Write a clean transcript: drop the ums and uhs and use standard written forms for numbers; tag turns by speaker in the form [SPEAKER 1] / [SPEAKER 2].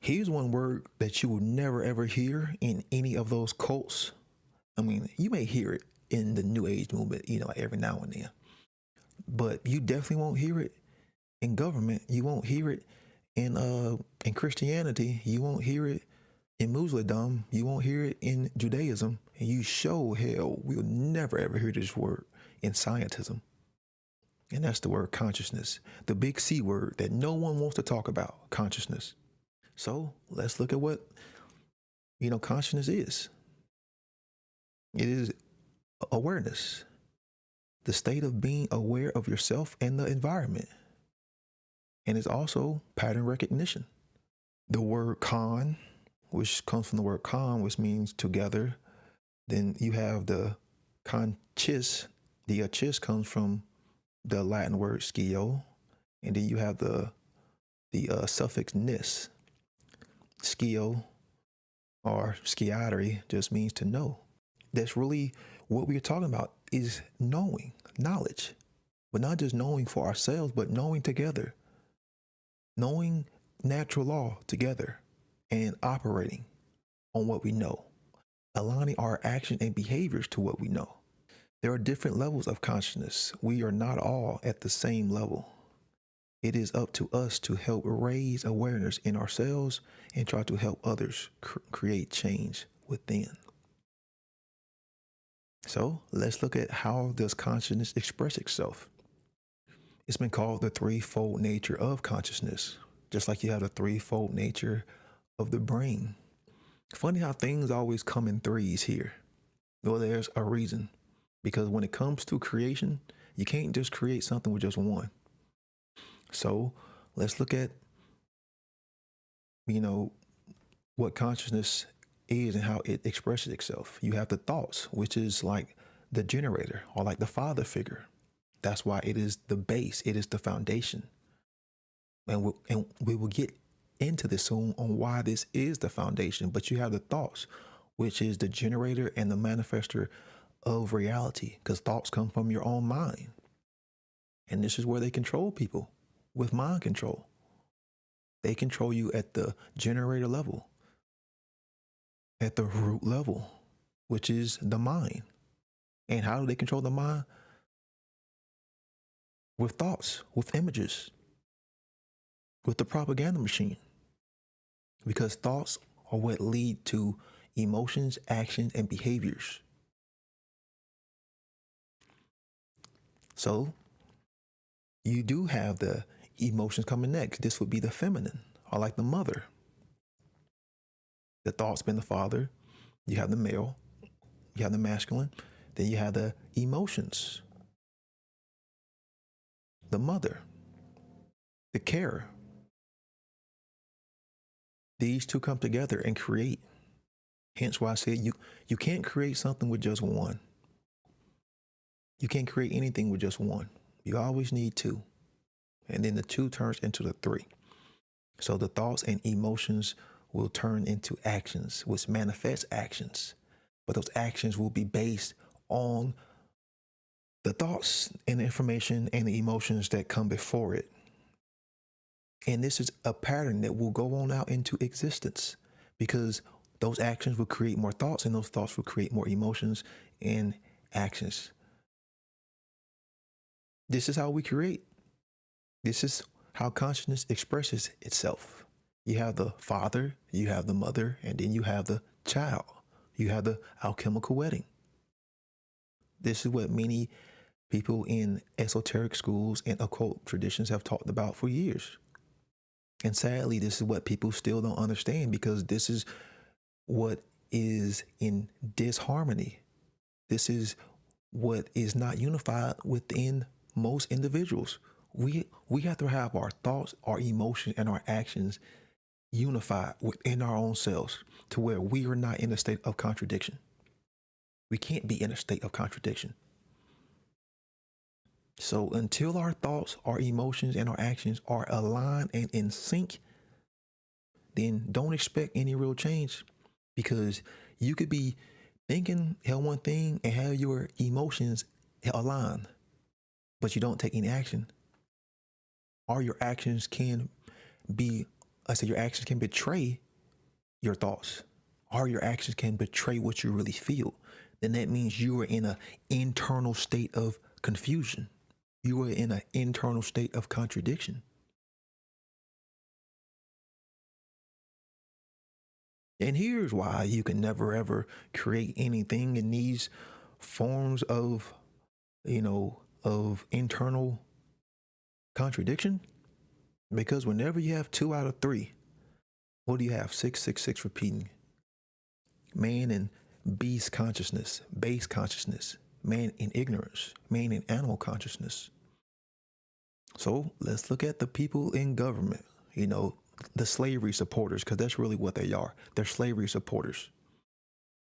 [SPEAKER 1] Here's one word that you will never ever hear in any of those cults. I mean, you may hear it in the New Age movement, like every now and then, but you definitely won't hear it in government. You won't hear it in Christianity. You won't hear it in Muslim. You won't hear it in Judaism. And you sure hell will never ever hear this word in scientism. And that's the word consciousness, the big C word that no one wants to talk about, consciousness. So let's look at what, consciousness is. It is awareness, the state of being aware of yourself and the environment. And it's also pattern recognition. The word con, which comes from the word con, which means together. Then you have the conscious. The chis comes from the Latin word scio. And then you have the suffix nis. Scio or sciatri just means to know. That's really what we're talking about, is knowing, knowledge. But not just knowing for ourselves, but knowing together. Knowing natural law together and operating on what we know. Aligning our action and behaviors to what we know. There are different levels of consciousness. We are not all at the same level. It is up to us to help raise awareness in ourselves and try to help others create change within. So let's look at how does consciousness express itself. It's been called the threefold nature of consciousness, just like you have the threefold nature of the brain. Funny how things always come in threes here. Well, there's a reason, because when it comes to creation, you can't just create something with just one. So let's look at, what consciousness is and how it expresses itself. You have the thoughts, which is like the generator or like the father figure. That's why it is the base. It is the foundation. And we will get into this soon on why this is the foundation. But you have the thoughts, which is the generator and the manifester of reality, because thoughts come from your own mind. And this is where they control people with mind control. They control you at the generator level, at the root level, which is the mind. And how do they control the mind? With thoughts, with images, with the propaganda machine. Because thoughts are what lead to emotions, actions, and behaviors. So you do have the emotions coming next. This would be the feminine, or like the mother. The thoughts been the father. You have the male. You have the masculine. Then you have the emotions. The mother. The carer. These two come together and create. Hence why I said you can't create something with just one. You can't create anything with just one. You always need two. And then the two turns into the three. So the thoughts and emotions will turn into actions, which manifest actions. But those actions will be based on the thoughts and the information and the emotions that come before it. And this is a pattern that will go on out into existence, because those actions will create more thoughts, and those thoughts will create more emotions and actions. This is how we create. This is how consciousness expresses itself. You have the father, you have the mother, and then you have the child. You have the alchemical wedding. This is what many people in esoteric schools and occult traditions have talked about for years. And sadly, this is what people still don't understand, because this is what is in disharmony. This is what is not unified within most individuals. We have to have our thoughts, our emotions, and our actions unified within our own selves, to where we are not in a state of contradiction. We can't be in a state of contradiction. So until our thoughts, our emotions, and our actions are aligned and in sync, then don't expect any real change, because you could be thinking one thing and have your emotions aligned, but you don't take any action. Or your actions can be I said your actions can betray your thoughts, or your actions can betray what you really feel. Then that means you are in an internal state of confusion. You are in an internal state of contradiction. And here's why you can never ever create anything in these forms of, of internal contradiction. Because whenever you have 2 out of 3, what do you have? 666 repeating. Man in beast consciousness, base consciousness, man in ignorance, man in animal consciousness. So let's look at the people in government, the slavery supporters, because that's really what they are. They're slavery supporters.